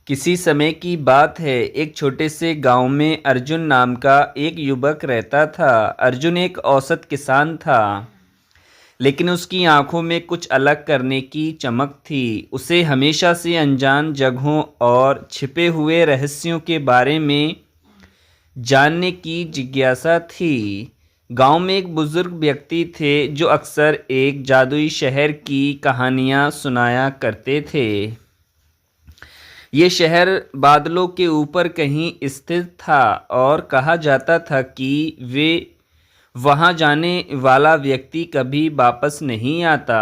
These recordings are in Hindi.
किसी समय की बात है, एक छोटे से गांव में अर्जुन नाम का एक युवक रहता था। अर्जुन एक औसत किसान था, लेकिन उसकी आंखों में कुछ अलग करने की चमक थी। उसे हमेशा से अनजान जगहों और छिपे हुए रहस्यों के बारे में जानने की जिज्ञासा थी। गांव में एक बुजुर्ग व्यक्ति थे जो अक्सर एक जादुई शहर की कहानियां सुनाया करते थे। ये शहर बादलों के ऊपर कहीं स्थित था और कहा जाता था कि वे वहां जाने वाला व्यक्ति कभी वापस नहीं आता।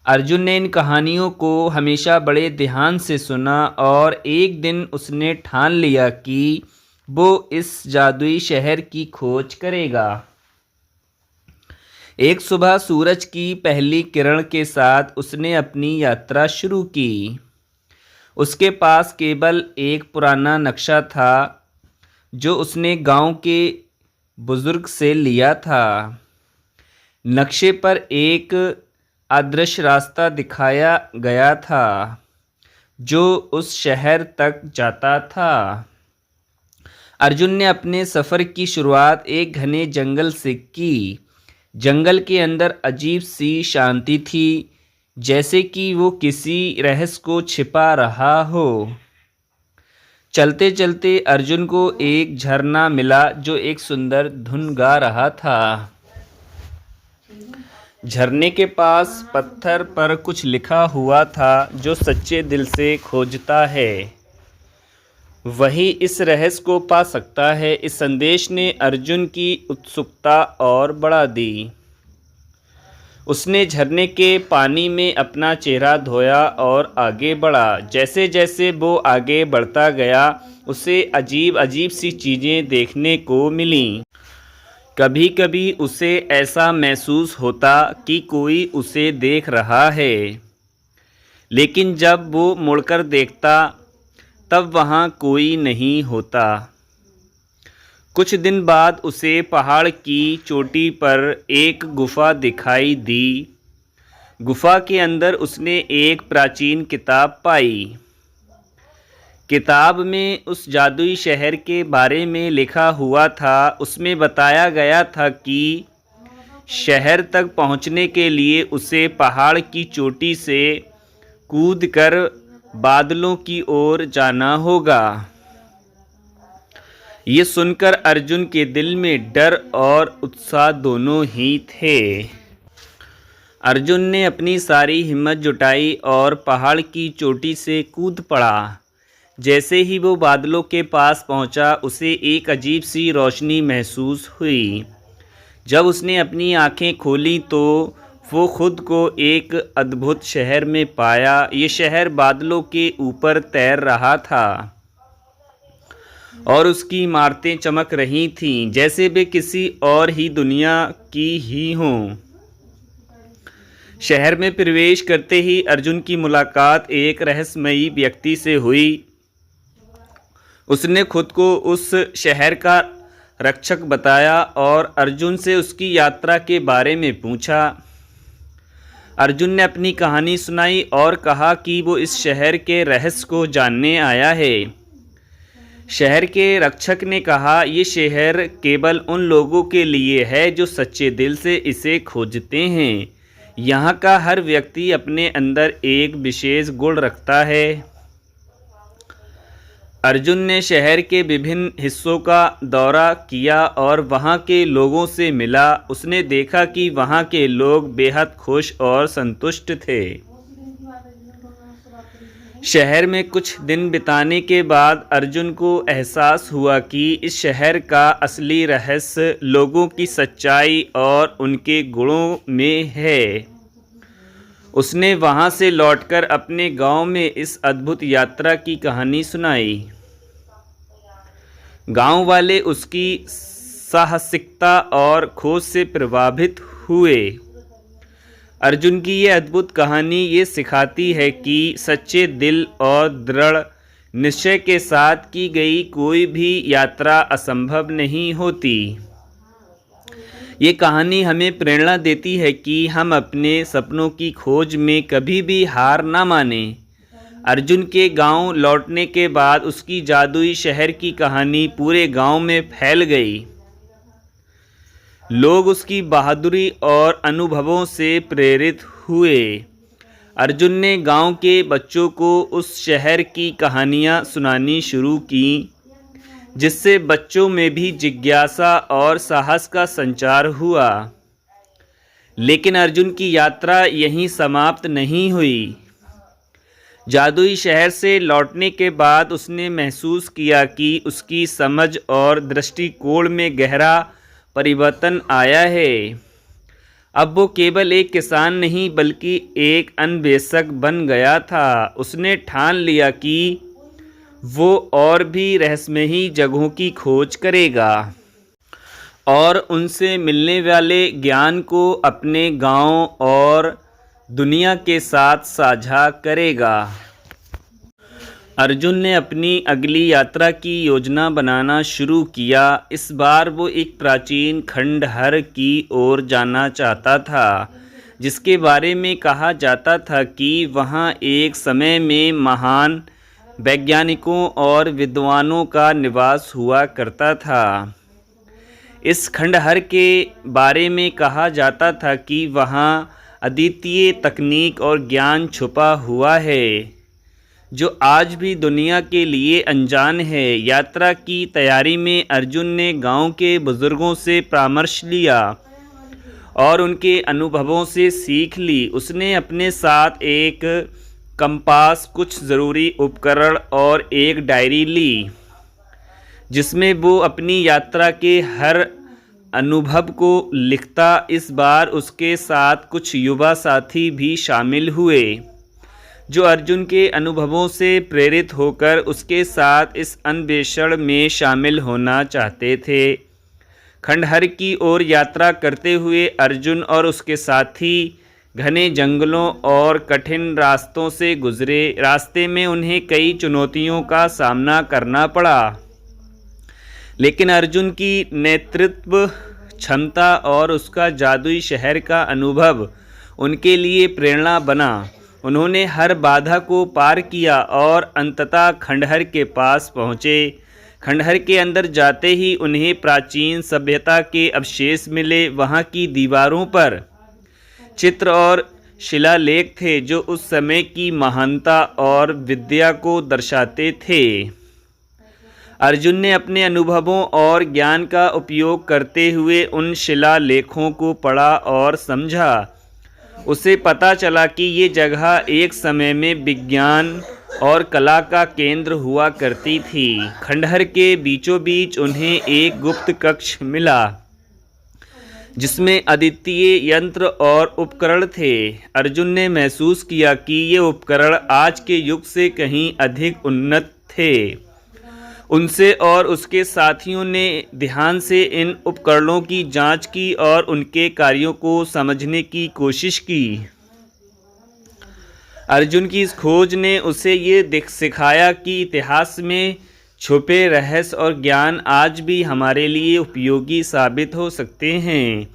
अर्जुन ने इन कहानियों को हमेशा बड़े ध्यान से सुना और एक दिन उसने ठान लिया कि वो इस जादुई शहर की खोज करेगा। एक सुबह सूरज की पहली किरण के साथ उसने अपनी यात्रा शुरू की। उसके पास केवल एक पुराना नक्शा था जो उसने गांव के बुजुर्ग से लिया था। नक्शे पर एक अदृश्य रास्ता दिखाया गया था जो उस शहर तक जाता था। अर्जुन ने अपने सफ़र की शुरुआत एक घने जंगल से की। जंगल के अंदर अजीब सी शांति थी, जैसे कि वो किसी रहस्य को छिपा रहा हो। चलते चलते अर्जुन को एक झरना मिला जो एक सुंदर धुन गा रहा था। झरने के पास पत्थर पर कुछ लिखा हुआ था, जो सच्चे दिल से खोजता है वही इस रहस्य को पा सकता है। इस संदेश ने अर्जुन की उत्सुकता और बढ़ा दी। उसने झरने के पानी में अपना चेहरा धोया और आगे बढ़ा। जैसे जैसे वो आगे बढ़ता गया, उसे अजीब अजीब सी चीज़ें देखने को मिलीं। कभी कभी उसे ऐसा महसूस होता कि कोई उसे देख रहा है, लेकिन जब वो मुड़कर देखता तब वहाँ कोई नहीं होता। कुछ दिन बाद उसे पहाड़ की चोटी पर एक गुफा दिखाई दी। गुफा के अंदर उसने एक प्राचीन किताब पाई। किताब में उस जादुई शहर के बारे में लिखा हुआ था। उसमें बताया गया था कि शहर तक पहुंचने के लिए उसे पहाड़ की चोटी से कूदकर बादलों की ओर जाना होगा। ये सुनकर अर्जुन के दिल में डर और उत्साह दोनों ही थे। अर्जुन ने अपनी सारी हिम्मत जुटाई और पहाड़ की चोटी से कूद पड़ा। जैसे ही वो बादलों के पास पहुंचा, उसे एक अजीब सी रोशनी महसूस हुई। जब उसने अपनी आंखें खोली तो वो खुद को एक अद्भुत शहर में पाया। ये शहर बादलों के ऊपर तैर रहा था और उसकी इमारतें चमक रही थीं, जैसे वे किसी और ही दुनिया की ही हों। शहर में प्रवेश करते ही अर्जुन की मुलाकात एक रहस्यमयी व्यक्ति से हुई। उसने खुद को उस शहर का रक्षक बताया और अर्जुन से उसकी यात्रा के बारे में पूछा। अर्जुन ने अपनी कहानी सुनाई और कहा कि वो इस शहर के रहस्य को जानने आया है। शहर के रक्षक ने कहा, ये शहर केवल उन लोगों के लिए है जो सच्चे दिल से इसे खोजते हैं। यहाँ का हर व्यक्ति अपने अंदर एक विशेष गुण रखता है। अर्जुन ने शहर के विभिन्न हिस्सों का दौरा किया और वहाँ के लोगों से मिला। उसने देखा कि वहाँ के लोग बेहद खुश और संतुष्ट थे। शहर में कुछ दिन बिताने के बाद अर्जुन को एहसास हुआ कि इस शहर का असली रहस्य लोगों की सच्चाई और उनके गुणों में है। उसने वहां से लौटकर अपने गांव में इस अद्भुत यात्रा की कहानी सुनाई। गांव वाले उसकी साहसिकता और खोज से प्रभावित हुए। अर्जुन की ये अद्भुत कहानी ये सिखाती है कि सच्चे दिल और दृढ़ निश्चय के साथ की गई कोई भी यात्रा असंभव नहीं होती। ये कहानी हमें प्रेरणा देती है कि हम अपने सपनों की खोज में कभी भी हार ना मानें। अर्जुन के गांव लौटने के बाद उसकी जादुई शहर की कहानी पूरे गांव में फैल गई। लोग उसकी बहादुरी और अनुभवों से प्रेरित हुए। अर्जुन ने गांव के बच्चों को उस शहर की कहानियां सुनानी शुरू की, जिससे बच्चों में भी जिज्ञासा और साहस का संचार हुआ। लेकिन अर्जुन की यात्रा यहीं समाप्त नहीं हुई। जादुई शहर से लौटने के बाद उसने महसूस किया कि उसकी समझ और दृष्टिकोण में गहरा परिवर्तन आया है। अब वो केवल एक किसान नहीं बल्कि एक अन्वेषक बन गया था। उसने ठान लिया कि वो और भी रहस्यमयी जगहों की खोज करेगा और उनसे मिलने वाले ज्ञान को अपने गांव और दुनिया के साथ साझा करेगा। अर्जुन ने अपनी अगली यात्रा की योजना बनाना शुरू किया। इस बार वो एक प्राचीन खंडहर की ओर जाना चाहता था, जिसके बारे में कहा जाता था कि वहाँ एक समय में महान वैज्ञानिकों और विद्वानों का निवास हुआ करता था। इस खंडहर के बारे में कहा जाता था कि वहाँ अद्वितीय तकनीक और ज्ञान छुपा हुआ है, जो आज भी दुनिया के लिए अनजान है। यात्रा की तैयारी में अर्जुन ने गांव के बुजुर्गों से परामर्श लिया और उनके अनुभवों से सीख ली। उसने अपने साथ एक कंपास, कुछ ज़रूरी उपकरण और एक डायरी ली, जिसमें वो अपनी यात्रा के हर अनुभव को लिखता। इस बार उसके साथ कुछ युवा साथी भी शामिल हुए, जो अर्जुन के अनुभवों से प्रेरित होकर उसके साथ इस अन्वेषण में शामिल होना चाहते थे। खंडहर की ओर यात्रा करते हुए अर्जुन और उसके साथी घने जंगलों और कठिन रास्तों से गुजरे। रास्ते में उन्हें कई चुनौतियों का सामना करना पड़ा, लेकिन अर्जुन की नेतृत्व क्षमता और उसका जादुई शहर का अनुभव उनके लिए प्रेरणा बना। उन्होंने हर बाधा को पार किया और अंततः खंडहर के पास पहुँचे। खंडहर के अंदर जाते ही उन्हें प्राचीन सभ्यता के अवशेष मिले। वहाँ की दीवारों पर चित्र और शिलालेख थे, जो उस समय की महानता और विद्या को दर्शाते थे। अर्जुन ने अपने अनुभवों और ज्ञान का उपयोग करते हुए उन शिलालेखों को पढ़ा और समझा। उसे पता चला कि ये जगह एक समय में विज्ञान और कला का केंद्र हुआ करती थी। खंडहर के बीचों बीच उन्हें एक गुप्त कक्ष मिला, जिसमें अद्वितीय यंत्र और उपकरण थे। अर्जुन ने महसूस किया कि ये उपकरण आज के युग से कहीं अधिक उन्नत थे। उनसे और उसके साथियों ने ध्यान से इन उपकरणों की जांच की और उनके कार्यों को समझने की कोशिश की। अर्जुन की इस खोज ने उसे ये सिखाया कि इतिहास में छुपे रहस्य और ज्ञान आज भी हमारे लिए उपयोगी साबित हो सकते हैं।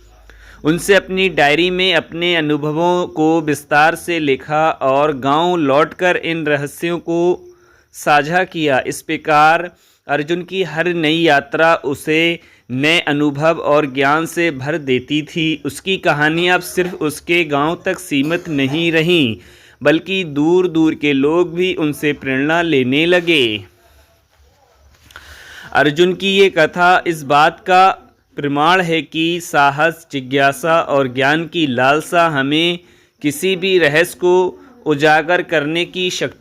उनसे अपनी डायरी में अपने अनुभवों को विस्तार से लिखा और गांव लौटकर इन रहस्यों को साझा किया। इस प्रकार अर्जुन की हर नई यात्रा उसे नए अनुभव और ज्ञान से भर देती थी। उसकी कहानी अब सिर्फ उसके गांव तक सीमित नहीं रहीं, बल्कि दूर दूर के लोग भी उनसे प्रेरणा लेने लगे। अर्जुन की ये कथा इस बात का प्रमाण है कि साहस, जिज्ञासा और ज्ञान की लालसा हमें किसी भी रहस्य को उजागर करने की शक्ति